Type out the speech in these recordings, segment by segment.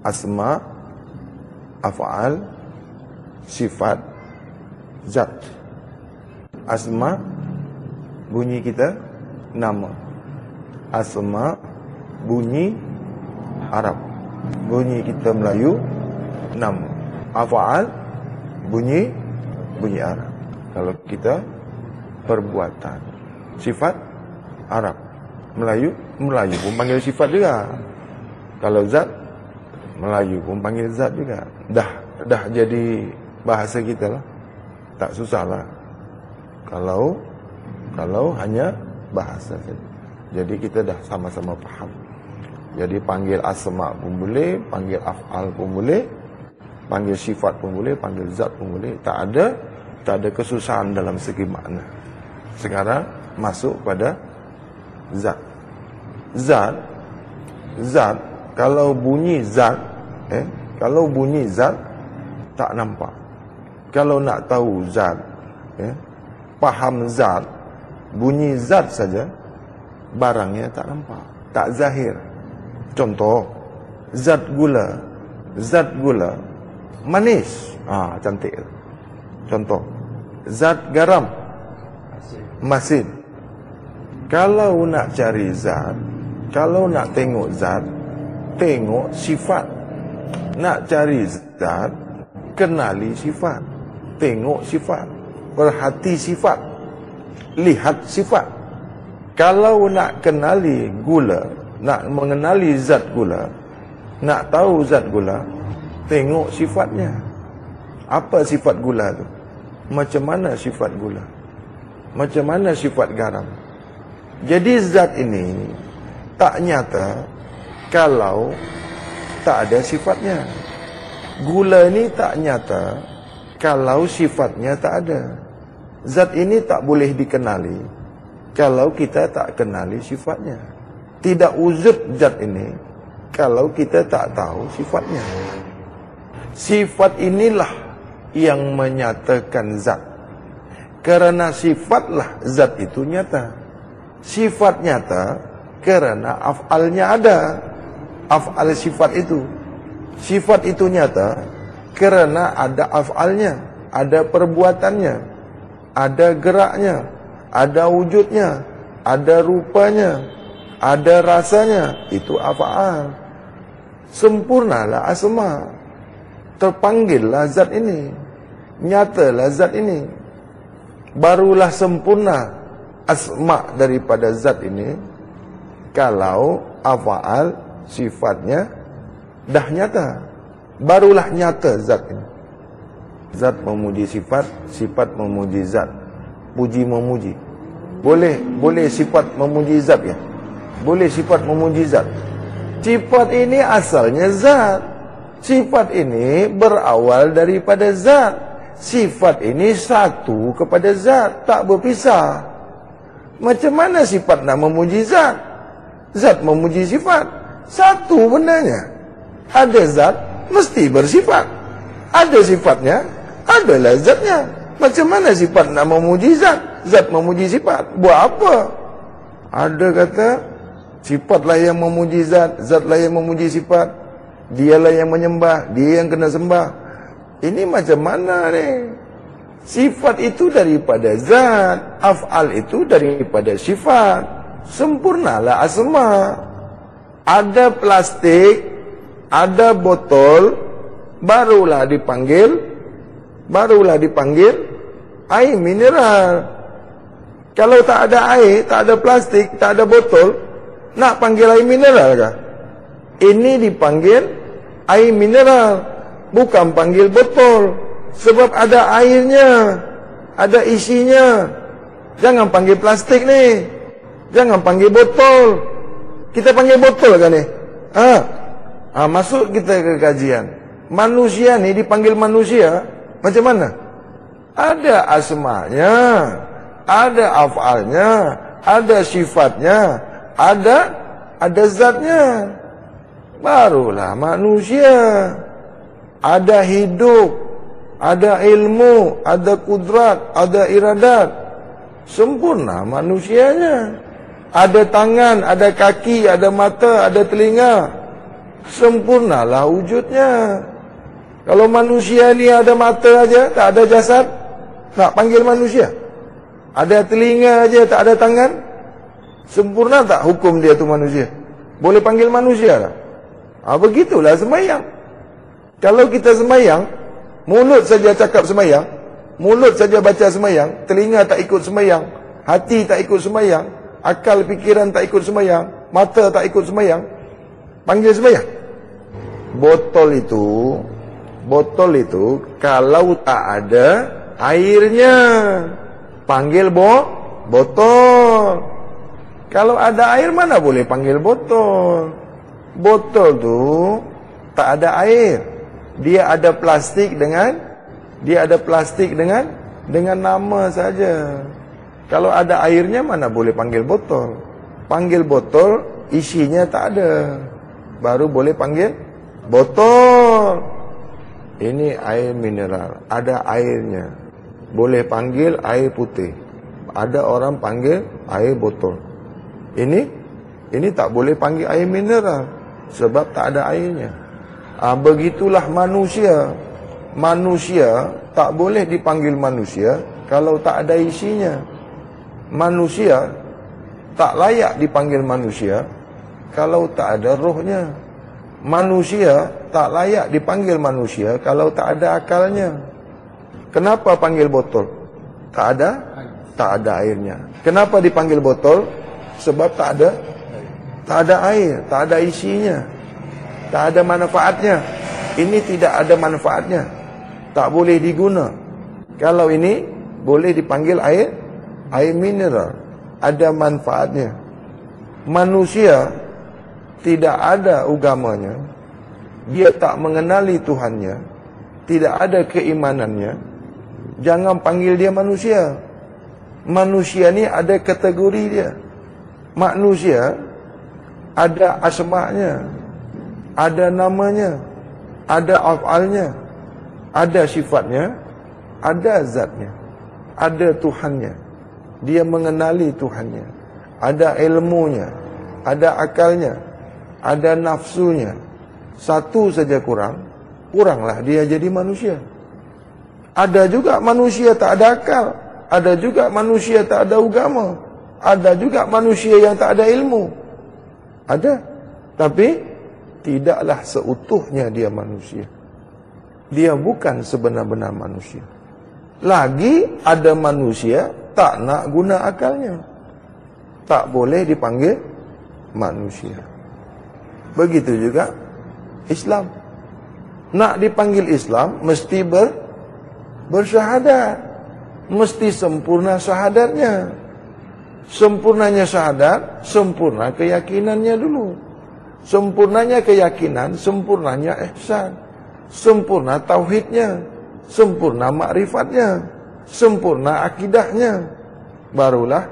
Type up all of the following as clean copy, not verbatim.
asma, af'al, sifat, zat. Asma, bunyi kita nama. Asma, bunyi Arab. Bunyi kita Melayu, nama. Af'al, bunyi Arab. Kalau kita perbuatan. Sifat Arab. Melayu pun panggil sifat juga. Kalau zat, Melayu pun panggil zat juga. Dah jadi bahasa kita lah. Tak susah lah. Kalau hanya bahasa saja. Jadi kita dah sama-sama faham. Jadi panggil asma pun boleh, panggil af'al pun boleh, panggil sifat pun boleh, panggil zat pun boleh. Tak ada kesusahan dalam segi makna. Sekarang masuk pada zat. Zat kalau bunyi zat, tak nampak. Kalau nak tahu zat, faham zat, bunyi zat saja, barangnya tak nampak, tak zahir. Contoh, zat gula manis, cantik. Contoh, zat garam, masin. Kalau nak cari zat, kalau nak tengok zat, tengok sifat. Nak cari zat, kenali sifat. Tengok sifat, perhati sifat, lihat sifat. Kalau nak kenali gula, nak mengenali zat gula, nak tahu zat gula, tengok sifatnya. Apa sifat gula tu? Macam mana sifat gula? Macam mana sifat garam? Jadi zat ini tak nyata kalau tak ada sifatnya. Gula ni tak nyata kalau sifatnya tak ada. Zat ini tak boleh dikenali kalau kita tak kenali sifatnya. Tidak wujud zat ini kalau kita tak tahu sifatnya. Sifat inilah yang menyatakan zat. Kerana sifatlah zat itu nyata. Sifat nyata kerana af'alnya ada. Af'al sifat itu. Sifat itu nyata kerana ada af'alnya, ada perbuatannya, ada geraknya, ada wujudnya, ada rupanya, ada rasanya. Itu af'al. Sempurnalah asma. Terpanggillah zat ini. Nyatalah zat ini. Barulah sempurna asma daripada zat ini kalau af'al sifatnya dah nyata. Barulah nyata zat ini. Zat memuji sifat, sifat memuji zat. Puji memuji. Boleh sifat memuji zat ya? Boleh sifat memuji zat. Sifat ini asalnya zat. Sifat ini berawal daripada zat. Sifat ini satu kepada zat, tak berpisah. Macam mana sifat nak memuji zat? Zat memuji sifat. Satu bendanya. Ada zat, mesti bersifat. Ada sifatnya, adalah zatnya. Macam mana sifat nak memuji zat? Zat memuji sifat. Buat apa? Ada kata, sifatlah yang memuji zat, zatlah yang memuji sifat. Dialah yang menyembah, dia yang kena sembah. Ini macam mana ni? Sifat itu daripada zat, af'al itu daripada sifat. Sempurnalah asma. Ada plastik, ada botol, barulah dipanggil air mineral. Kalau tak ada air, tak ada plastik, tak ada botol, nak panggil air mineral kah? Ini dipanggil air mineral, bukan panggil botol. Sebab ada airnya, ada isinya. Jangan panggil plastik ni, jangan panggil botol. Kita panggil botol kan ni? Masuk kita ke kajian. Manusia ni dipanggil manusia, macam mana? Ada asmanya, ada af'alnya, ada sifatnya, ada zatnya. Barulah manusia. Ada hidup, ada ilmu, ada kudrat, ada iradat. Sempurna manusianya. Ada tangan, ada kaki, ada mata, ada telinga. Sempurnalah wujudnya. Kalau manusia ni ada mata aja, tak ada jasad, nak panggil manusia? Ada telinga aja, tak ada tangan? Sempurna tak hukum dia tu manusia? Boleh panggil manusia tak? Begitulah sembahyang. Kalau kita sembahyang, mulut saja cakap sembahyang, mulut saja baca sembahyang, telinga tak ikut sembahyang, hati tak ikut sembahyang, akal fikiran tak ikut sembahyang, mata tak ikut sembahyang, panggil sembahyang? Botol itu kalau tak ada airnya, panggil botol. Kalau ada air, mana boleh panggil botol? Botol tu tak ada air. Dia ada plastik dengan nama saja. Kalau ada airnya, mana boleh panggil botol? Panggil botol, isinya tak ada, baru boleh panggil botol. Ini air mineral, ada airnya, boleh panggil air putih. Ada orang panggil air botol. Ini tak boleh panggil air mineral, sebab tak ada airnya. Begitulah manusia. Manusia tak boleh dipanggil manusia kalau tak ada isinya. Manusia tak layak dipanggil manusia kalau tak ada rohnya. Manusia tak layak dipanggil manusia kalau tak ada akalnya. Kenapa panggil botol? Tak ada airnya. Kenapa dipanggil botol? Sebab tak ada air, tak ada isinya, tak ada manfaatnya. Ini tidak ada manfaatnya, tak boleh diguna. Kalau ini boleh dipanggil air mineral, ada manfaatnya. Manusia tidak ada agamanya, dia tak mengenali Tuhannya, tidak ada keimanannya, jangan panggil dia manusia. Manusia ni ada kategori dia. Manusia ada asma'nya, ada namanya, ada af'alnya, ada sifatnya, ada zatnya, ada Tuhannya. Dia mengenali Tuhannya, ada ilmunya, ada akalnya, ada nafsunya. Satu saja kuranglah dia jadi manusia. Ada juga manusia tak ada akal, ada juga manusia tak ada agama, ada juga manusia yang tak ada ilmu. Ada, tapi tidaklah seutuhnya dia manusia. Dia bukan sebenar-benar manusia. Lagi ada manusia tak nak guna akalnya, tak boleh dipanggil manusia. Begitu juga Islam. Nak dipanggil Islam mesti bersyahadat, mesti sempurna syahadatnya. Sempurnanya syahadat, sempurna keyakinannya dulu. Sempurnanya keyakinan, sempurnanya ihsan, sempurna tauhidnya, sempurna makrifatnya, sempurna akidahnya, barulah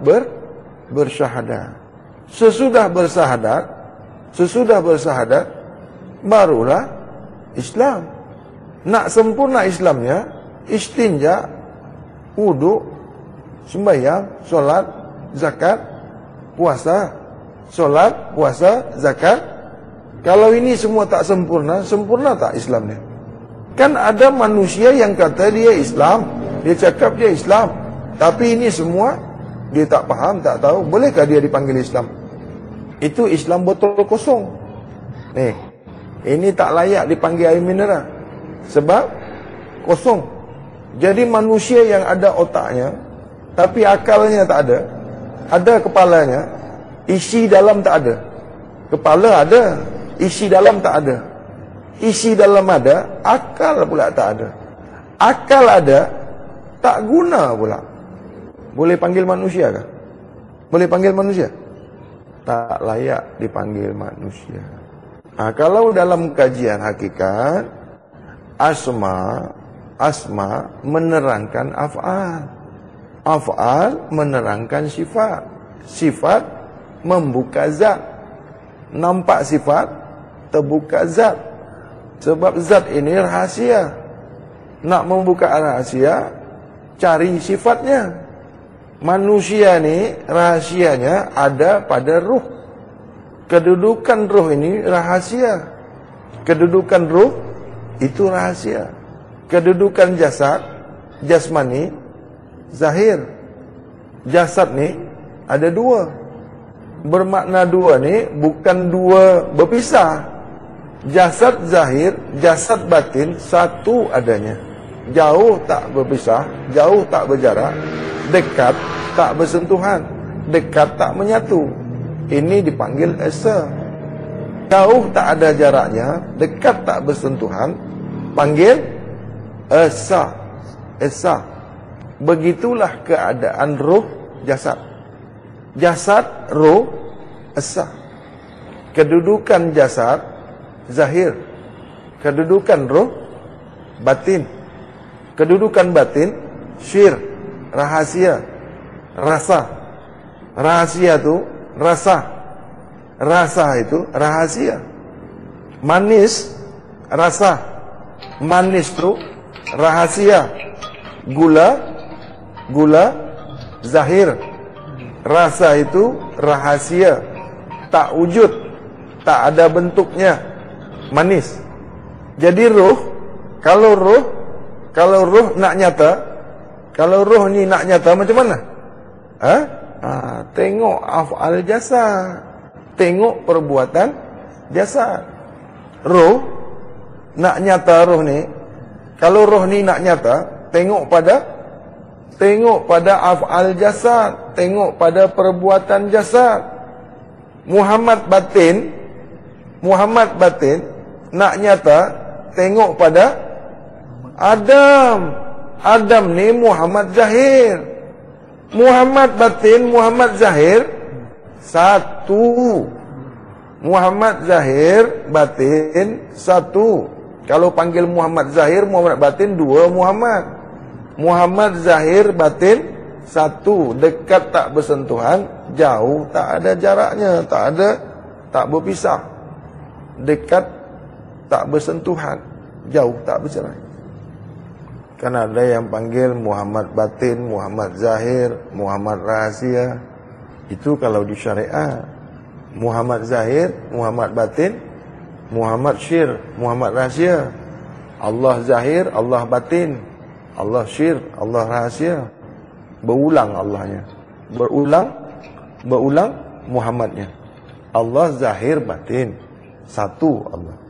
bersyahadat. Sesudah bersyahadat, barulah Islam. Nak sempurna Islamnya, istinja, wudu, sembahyang, solat, zakat, puasa, solat, puasa, zakat. Kalau ini semua tak sempurna, sempurna tak Islamnya? Kan ada manusia yang kata dia Islam, dia cakap dia Islam, tapi ini semua dia tak faham, tak tahu. Bolehkah dia dipanggil Islam? Itu Islam botol kosong. Ini tak layak dipanggil air mineral, sebab kosong. Jadi manusia yang ada otaknya, tapi akalnya tak ada. Ada kepalanya, isi dalam tak ada. Kepala ada, isi dalam tak ada. Isi dalam ada, akal pula tak ada. Akal ada, tak guna pula. Boleh panggil manusia kah? Boleh panggil manusia? Tak layak dipanggil manusia. Kalau dalam kajian hakikat, asma menerangkan af'al. Af'al menerangkan sifat. Sifat membuka zat. Nampak sifat, terbuka zat. Sebab zat ini rahasia. Nak membuka rahasia, cari sifatnya. Manusia ni rahasianya ada pada ruh. Kedudukan ruh ini rahasia. Kedudukan ruh itu rahasia. Kedudukan jasad, jasmani, zahir. Jasad ni ada dua. Bermakna dua ni bukan dua berpisah. Jasad zahir, jasad batin satu adanya. Jauh tak berpisah, jauh tak berjarak, dekat tak bersentuhan, dekat tak menyatu. Ini dipanggil esa. Jauh tak ada jaraknya, dekat tak bersentuhan, panggil esa. Esa. Begitulah keadaan ruh jasad. Jasad, ruh, esa. Kedudukan jasad zahir, kedudukan ruh batin, kedudukan batin syir, rahasia, rasa. Rahasia tu rasa, rasa itu rahasia. Manis, rasa, manis tu rahasia. Gula, gula zahir, rasa itu rahasia, tak wujud, tak ada bentuknya, manis. Jadi ruh, kalau ruh nak nyata, kalau ruh ni nak nyata macam mana? Tengok af'al jasad, tengok perbuatan jasad. Ruh nak nyata, ruh ni, kalau ruh ni nak nyata, tengok pada af'al jasad, tengok pada perbuatan jasad. Muhammad batin nak nyata, tengok pada Adam. Adam ni Muhammad zahir. Muhammad batin, Muhammad zahir satu. Muhammad zahir, batin satu. Kalau panggil Muhammad zahir, Muhammad batin dua Muhammad. Muhammad zahir, batin satu. Dekat tak bersentuhan, jauh tak ada jaraknya, tak berpisah. Dekat tak bersentuhan, jauh tak bercerai. Kan ada yang panggil Muhammad batin, Muhammad zahir, Muhammad rahasia. Itu kalau di syariat. Muhammad zahir, Muhammad batin, Muhammad syir, Muhammad rahasia. Allah zahir, Allah batin, Allah syir, Allah rahasia. Berulang Allahnya. Berulang Muhammadnya. Allah zahir batin, satu Allah.